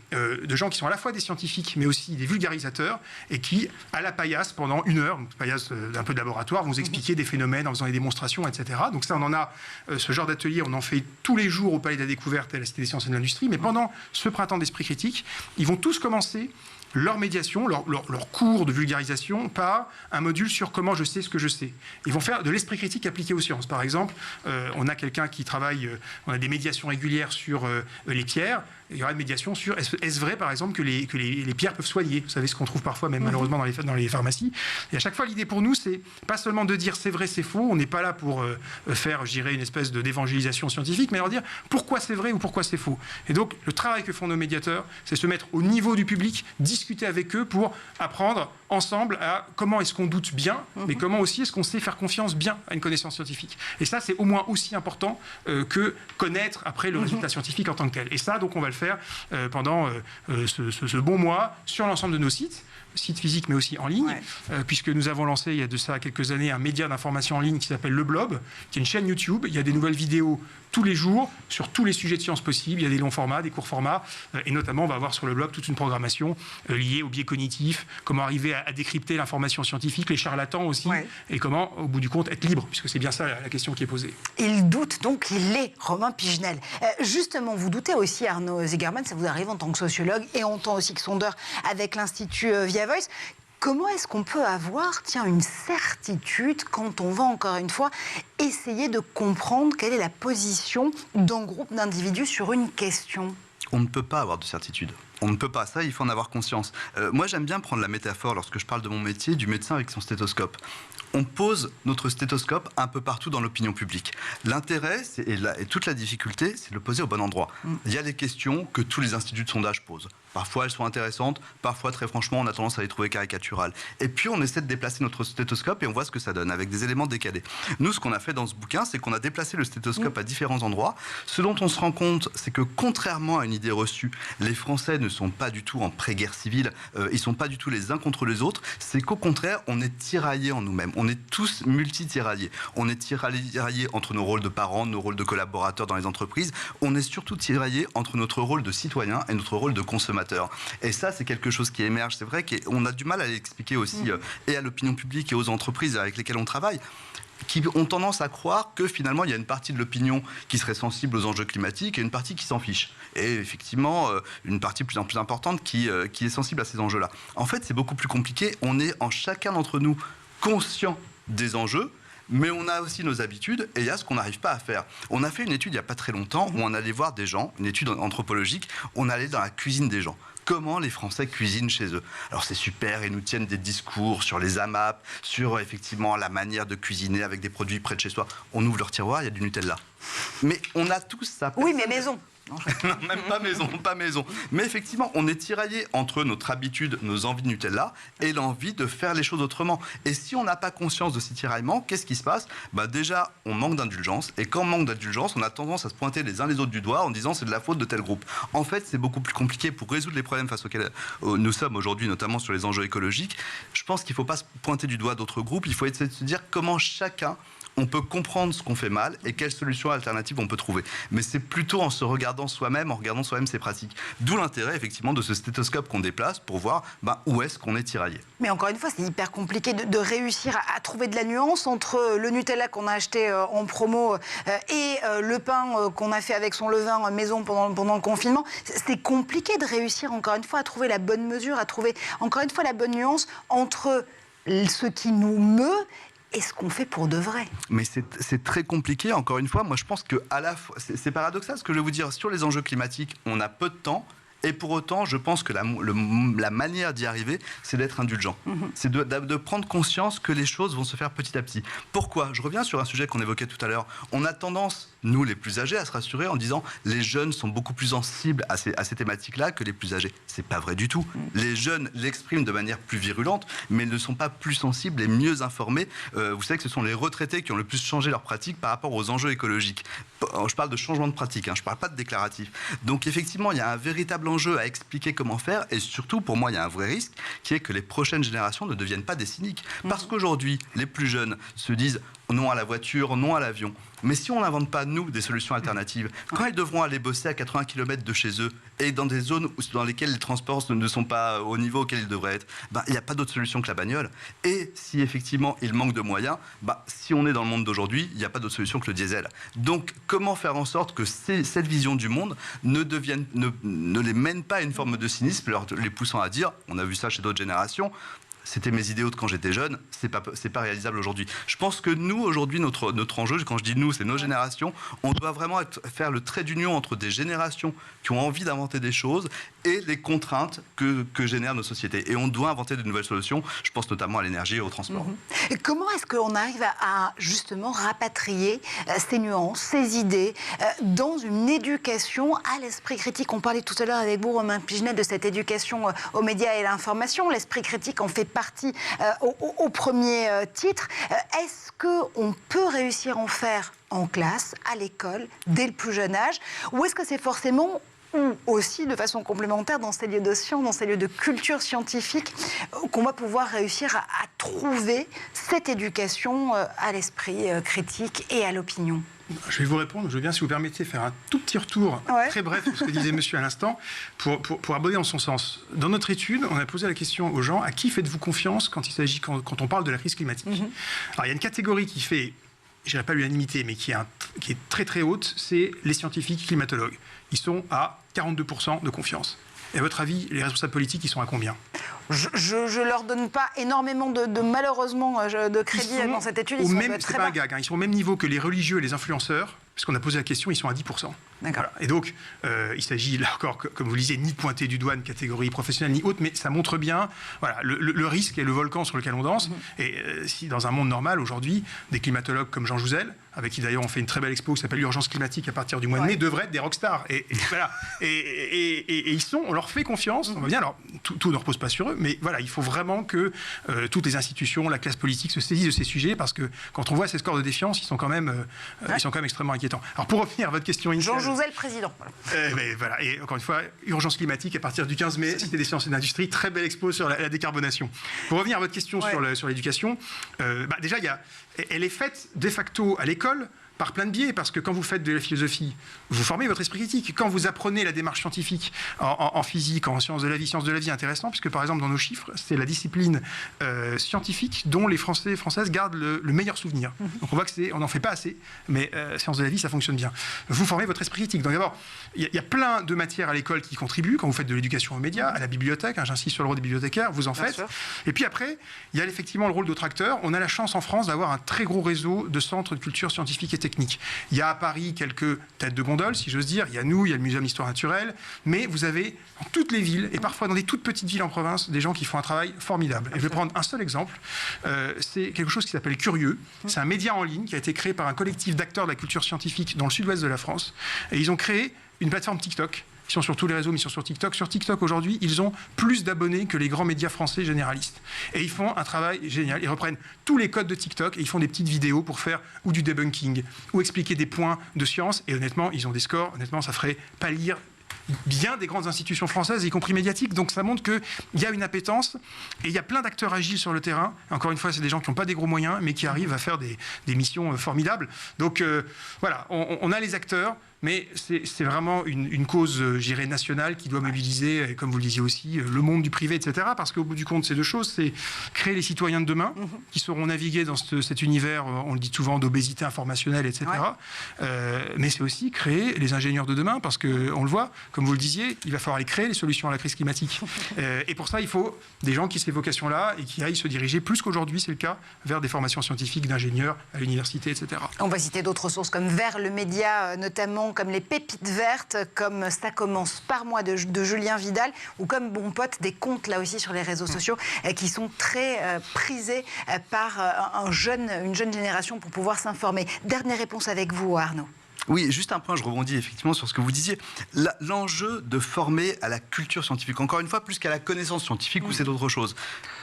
gens qui sont à la fois des scientifiques, mais aussi des vulgarisateurs, et qui, à la paillasse, pendant une heure, donc paillasse d'un peu de laboratoire, vont vous expliquer des phénomènes en faisant des démonstrations, etc. Donc ça, on en a ce genre d'atelier, on en fait tous les jours au Palais de la Découverte et à la Cité des sciences et de l'industrie. Mais pendant ce printemps d'esprit critique, ils vont tous commencer leur médiation, leur cours de vulgarisation par un module sur comment je sais ce que je sais. Ils vont faire de l'esprit critique appliqué aux sciences. Par exemple, on a quelqu'un qui travaille, on a des médiations régulières sur les pierres. Il y aura une médiation sur est-ce vrai, par exemple, que les pierres peuvent soigner. Vous savez ce qu'on trouve parfois, même malheureusement, dans les pharmacies. Et à chaque fois, l'idée pour nous, c'est pas seulement de dire c'est vrai, c'est faux. On n'est pas là pour faire, je dirais, une espèce d'évangélisation scientifique, mais leur dire pourquoi c'est vrai ou pourquoi c'est faux. Et donc, le travail que font nos médiateurs, c'est se mettre au niveau du public, discuter avec eux pour apprendre ensemble à comment est-ce qu'on doute bien, mais comment aussi est-ce qu'on sait faire confiance bien à une connaissance scientifique. Et ça, c'est au moins aussi important que connaître après le résultat scientifique en tant que tel. Et ça, donc, on va le faire pendant ce bon mois sur l'ensemble de nos sites physiques mais aussi en ligne, puisque nous avons lancé il y a de ça quelques années un média d'information en ligne qui s'appelle Le Blob, qui est une chaîne YouTube. Il y a des nouvelles vidéos tous les jours sur tous les sujets de sciences possibles. Il y a des longs formats, des courts formats, et notamment on va avoir sur le blog toute une programmation liée aux biais cognitifs, comment arriver à décrypter l'information scientifique, les charlatans aussi, et comment au bout du compte être libre, puisque c'est bien ça la question qui est posée. Il doute donc, il est Romain Piginel. Justement, vous doutez aussi, Arnaud Zigerman, ça vous arrive en tant que sociologue et en tant aussi que sondeur avec l'Institut Via Voice. Comment est-ce qu'on peut avoir, une certitude quand on va, encore une fois, essayer de comprendre quelle est la position d'un groupe d'individus sur une question ? On ne peut pas avoir de certitude. On ne peut pas, ça, il faut en avoir conscience. Moi, j'aime bien prendre la métaphore, lorsque je parle de mon métier, du médecin avec son stéthoscope. On pose notre stéthoscope un peu partout dans l'opinion publique. L'intérêt, et toute la difficulté, c'est de le poser au bon endroit. Il y a les questions que tous les instituts de sondage posent. Parfois, elles sont intéressantes, parfois, très franchement, on a tendance à les trouver caricaturales. Et puis, on essaie de déplacer notre stéthoscope et on voit ce que ça donne, avec des éléments décalés. Nous, ce qu'on a fait dans ce bouquin, c'est qu'on a déplacé le stéthoscope à différents endroits. Ce dont on se rend compte, c'est que contrairement à une idée reçue, les Français ne sont pas du tout en pré-guerre civile, ils ne sont pas du tout les uns contre les autres, c'est qu'au contraire, on est tiraillés en nous-mêmes. On est tous multi-tiraillés. On est tiraillés entre nos rôles de parents, nos rôles de collaborateurs dans les entreprises. On est surtout tiraillés entre notre rôle de citoyen et notre rôle de consommateur. Et ça, c'est quelque chose qui émerge. C'est vrai qu'on a du mal à l'expliquer aussi, et à l'opinion publique et aux entreprises avec lesquelles on travaille, qui ont tendance à croire que finalement il y a une partie de l'opinion qui serait sensible aux enjeux climatiques et une partie qui s'en fiche. Et effectivement, une partie de plus en plus importante qui est sensible à ces enjeux-là. En fait, c'est beaucoup plus compliqué. On est en chacun d'entre nous conscient des enjeux, mais on a aussi nos habitudes et il y a ce qu'on n'arrive pas à faire. On a fait une étude il n'y a pas très longtemps où on allait voir des gens, une étude anthropologique, on allait dans la cuisine des gens. Comment les Français cuisinent chez eux. Alors c'est super, ils nous tiennent des discours sur les AMAP, sur effectivement la manière de cuisiner avec des produits près de chez soi. On ouvre leur tiroir, il y a du Nutella. Mais on a tous ça. Oui, mais maison. Non, même pas maison. Mais effectivement, on est tiraillé entre notre habitude, nos envies de Nutella et l'envie de faire les choses autrement. Et si on n'a pas conscience de ces tiraillements, qu'est-ce qui se passe ? Déjà, on manque d'indulgence. Et quand on manque d'indulgence, on a tendance à se pointer les uns les autres du doigt en disant c'est de la faute de tel groupe. En fait, c'est beaucoup plus compliqué pour résoudre les problèmes face auxquels nous sommes aujourd'hui, notamment sur les enjeux écologiques. Je pense qu'il ne faut pas se pointer du doigt d'autres groupes. Il faut essayer de se dire comment chacun on peut comprendre ce qu'on fait mal et quelles solutions alternatives on peut trouver. Mais c'est plutôt en se regardant soi-même, en regardant soi-même ses pratiques. D'où l'intérêt, effectivement, de ce stéthoscope qu'on déplace pour voir où est-ce qu'on est tiraillé. Mais encore une fois, c'est hyper compliqué de réussir à trouver de la nuance entre le Nutella qu'on a acheté en promo et le pain qu'on a fait avec son levain maison pendant le confinement. C'est compliqué de réussir, encore une fois, à trouver la bonne mesure, à trouver, encore une fois, la bonne nuance entre ce qui nous meut et ce qu'on fait pour de vrai. Mais c'est très compliqué, encore une fois. Moi, je pense que c'est paradoxal ce que je vais vous dire. Sur les enjeux climatiques, on a peu de temps. Et pour autant, je pense que la manière d'y arriver, c'est d'être indulgent. C'est de prendre conscience que les choses vont se faire petit à petit. Pourquoi ? Je reviens sur un sujet qu'on évoquait tout à l'heure. On a tendance, nous les plus âgés, à se rassurer en disant les jeunes sont beaucoup plus sensibles à ces thématiques-là que les plus âgés. C'est pas vrai du tout. Les jeunes l'expriment de manière plus virulente, mais ne sont pas plus sensibles et mieux informés. Vous savez que ce sont les retraités qui ont le plus changé leurs pratiques par rapport aux enjeux écologiques. Je parle de changement de pratique, je ne parle pas de déclaratif. Donc effectivement, il y a un véritable enjeu à expliquer comment faire, et surtout, pour moi, il y a un vrai risque, qui est que les prochaines générations ne deviennent pas des cyniques. Parce qu'aujourd'hui, les plus jeunes se disent non à la voiture, non à l'avion. Mais si on n'invente pas, nous, des solutions alternatives, quand ils devront aller bosser à 80 km de chez eux et dans des zones dans lesquelles les transports ne sont pas au niveau auquel ils devraient être, il n'y a pas d'autre solution que la bagnole. Et si effectivement il manque de moyens, si on est dans le monde d'aujourd'hui, il n'y a pas d'autre solution que le diesel. Donc comment faire en sorte que cette vision du monde ne les mène pas à une forme de cynisme, les poussant à dire, on a vu ça chez d'autres générations, c'était mes idéaux de quand j'étais jeune, c'est pas réalisable aujourd'hui. Je pense que nous, aujourd'hui, notre enjeu, quand je dis nous, c'est nos générations, on doit vraiment faire le trait d'union entre des générations qui ont envie d'inventer des choses et les contraintes que génèrent nos sociétés. Et on doit inventer de nouvelles solutions, je pense notamment à l'énergie et au transport. Et comment est-ce qu'on arrive à justement rapatrier ces nuances, ces idées dans une éducation à l'esprit critique ? On parlait tout à l'heure avec vous, Romain Pigenet, de cette éducation aux médias et à l'information. L'esprit critique en fait partie au premier titre. Est-ce qu'on peut réussir à en faire en classe, à l'école, dès le plus jeune âge ? Ou est-ce que c'est forcément, ou aussi de façon complémentaire, dans ces lieux de science, dans ces lieux de culture scientifique, qu'on va pouvoir réussir à trouver cette éducation à l'esprit critique et à l'opinion ? Je vais vous répondre. Je veux bien, si vous permettez, faire un tout petit retour, très bref, sur ce que disait monsieur à l'instant, pour aborder dans son sens. Dans notre étude, on a posé la question aux gens, à qui faites-vous confiance quand on parle de la crise climatique ? Alors, il y a une catégorie qui fait, je dirais pas l'unanimité, mais qui est très très haute, c'est les scientifiques climatologues. Ils sont à 42% de confiance. Et à votre avis, les responsables politiques, ils sont à combien ? Je leur donne pas énormément malheureusement de crédit dans cette étude. C'est pas un gag, ils sont au même niveau que les religieux et les influenceurs, puisqu'on a posé la question, ils sont à 10%. Voilà. Et donc, il s'agit là encore, comme vous le disiez, ni de pointer du doigt une catégorie professionnelle ni autre, mais ça montre bien le risque et le volcan sur lequel on danse. Et si dans un monde normal, aujourd'hui, des climatologues comme Jean Jouzel, avec qui d'ailleurs on fait une très belle expo qui s'appelle l'urgence climatique à partir du mois de mai, devraient être des rockstars. Et voilà. Et ils sont, on leur fait confiance, on va bien. Alors, tout ne repose pas sur eux, mais voilà, il faut vraiment que toutes les institutions, la classe politique se saisissent de ces sujets, parce que quand on voit ces scores de défiance, ils sont quand même extrêmement inquiétants. Alors, pour revenir à votre question initiale... Jean Jouzel, président. Voilà. Et encore une fois, urgence climatique à partir du 15 mai, Cité des sciences et de l'industrie, très belle expo sur la décarbonation. Pour revenir à votre question sur l'éducation, déjà, elle est faite de facto à l'école par plein de biais, parce que quand vous faites de la philosophie, vous formez votre esprit critique. Quand vous apprenez la démarche scientifique en physique, en sciences de la vie intéressant, puisque par exemple dans nos chiffres, c'est la discipline scientifique dont les Français et Françaises gardent le meilleur souvenir. Donc on voit qu'on n'en fait pas assez, mais sciences de la vie, ça fonctionne bien. Vous formez votre esprit critique. Donc d'abord, il y a plein de matières à l'école qui contribuent. Quand vous faites de l'éducation aux médias, à la bibliothèque, j'insiste sur le rôle des bibliothécaires, vous en faites. Et puis après, il y a effectivement le rôle d'autres acteurs. On a la chance en France d'avoir un très gros réseau de centres de culture scientifique et technique. Il y a à Paris quelques têtes de gondole, si j'ose dire. Il y a nous, il y a le Muséum d'Histoire Naturelle. Mais vous avez dans toutes les villes, et parfois dans des toutes petites villes en province, des gens qui font un travail formidable. Et je vais prendre un seul exemple. C'est quelque chose qui s'appelle Curieux. C'est un média en ligne qui a été créé par un collectif d'acteurs de la culture scientifique dans le sud-ouest de la France. Et ils ont créé une plateforme TikTok. Ils sont sur tous les réseaux, mais ils sont sur TikTok. Sur TikTok, aujourd'hui, ils ont plus d'abonnés que les grands médias français généralistes. Et ils font un travail génial. Ils reprennent tous les codes de TikTok et ils font des petites vidéos pour faire ou du debunking, ou expliquer des points de science. Et honnêtement, ils ont des scores. Honnêtement, ça ferait pâlir bien des grandes institutions françaises, y compris médiatiques. Donc ça montre qu'il y a une appétence et il y a plein d'acteurs agiles sur le terrain. Encore une fois, c'est des gens qui n'ont pas des gros moyens, mais qui arrivent à faire des missions formidables. Donc voilà, on a les acteurs, mais c'est vraiment une cause, je dirais, nationale qui doit mobiliser, comme vous le disiez aussi, le monde du privé, etc. Parce qu'au bout du compte, c'est deux choses. C'est créer les citoyens de demain qui sauront naviguer dans cet univers, on le dit souvent, d'obésité informationnelle, etc. Mais c'est aussi créer les ingénieurs de demain, parce qu'on le voit, comme vous le disiez, il va falloir les créer, les solutions à la crise climatique. Et pour ça, il faut des gens qui aient ces vocations-là et qui aillent se diriger, plus qu'aujourd'hui, c'est le cas, vers des formations scientifiques d'ingénieurs à l'université, etc. On va citer d'autres sources comme Vers le Média, notamment, comme les pépites vertes, comme Ça commence par moi de Julien Vidal, ou comme Bon Pote, des comptes là aussi sur les réseaux sociaux qui sont très prisés par une jeune génération pour pouvoir s'informer. Dernière réponse avec vous, Arnaud. Oui, juste un point, je rebondis effectivement sur ce que vous disiez. L'enjeu de former à la culture scientifique, encore une fois, plus qu'à la connaissance scientifique, ou c'est autre chose.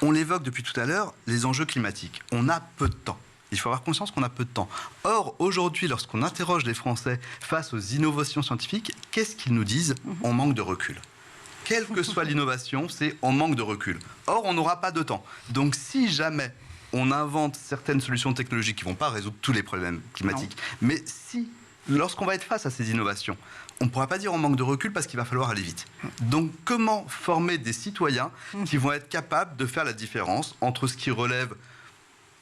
On l'évoque depuis tout à l'heure, les enjeux climatiques. On a peu de temps. Il faut avoir conscience qu'on a peu de temps. Or, aujourd'hui, lorsqu'on interroge les Français face aux innovations scientifiques, qu'est-ce qu'ils nous disent? On manque de recul. Quelle que soit l'innovation, c'est on manque de recul. Or, on n'aura pas de temps. Donc, si jamais on invente certaines solutions technologiques qui ne vont pas résoudre tous les problèmes climatiques, mais si, lorsqu'on va être face à ces innovations, on ne pourra pas dire on manque de recul parce qu'il va falloir aller vite. Donc, comment former des citoyens qui vont être capables de faire la différence entre ce qui relève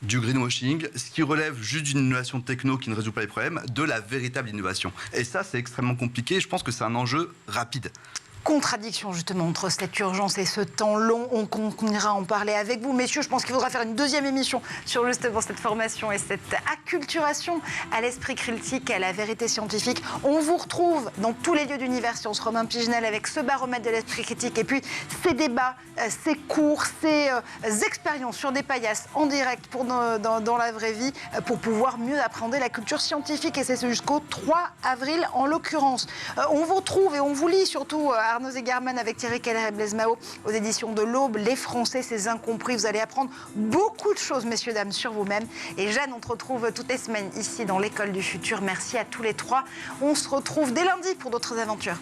du greenwashing, ce qui relève juste d'une innovation techno qui ne résout pas les problèmes, de la véritable innovation. Et ça, c'est extrêmement compliqué. Je pense que c'est un enjeu rapide. Contradiction justement entre cette urgence et ce temps long. On ira en parler avec vous, messieurs. Je pense qu'il faudra faire une deuxième émission sur justement cette formation et cette acculturation à l'esprit critique, à la vérité scientifique. On vous retrouve dans tous les lieux d'Univers Science, Romain Pigenel, avec ce baromètre de l'esprit critique et puis ces débats, ces cours, ces expériences sur des paillasses en direct dans la vraie vie pour pouvoir mieux appréhender la culture scientifique. Et c'est jusqu'au 3 avril en l'occurrence. On vous retrouve et on vous lit surtout Arnaud Zegerman avec Thierry Keller et Blaise Mao aux éditions de l'Aube. Les Français, ces incompris. Vous allez apprendre beaucoup de choses, messieurs, dames, sur vous-même. Et Jeanne, on te retrouve toutes les semaines ici dans l'École du Futur. Merci à tous les trois. On se retrouve dès lundi pour d'autres aventures.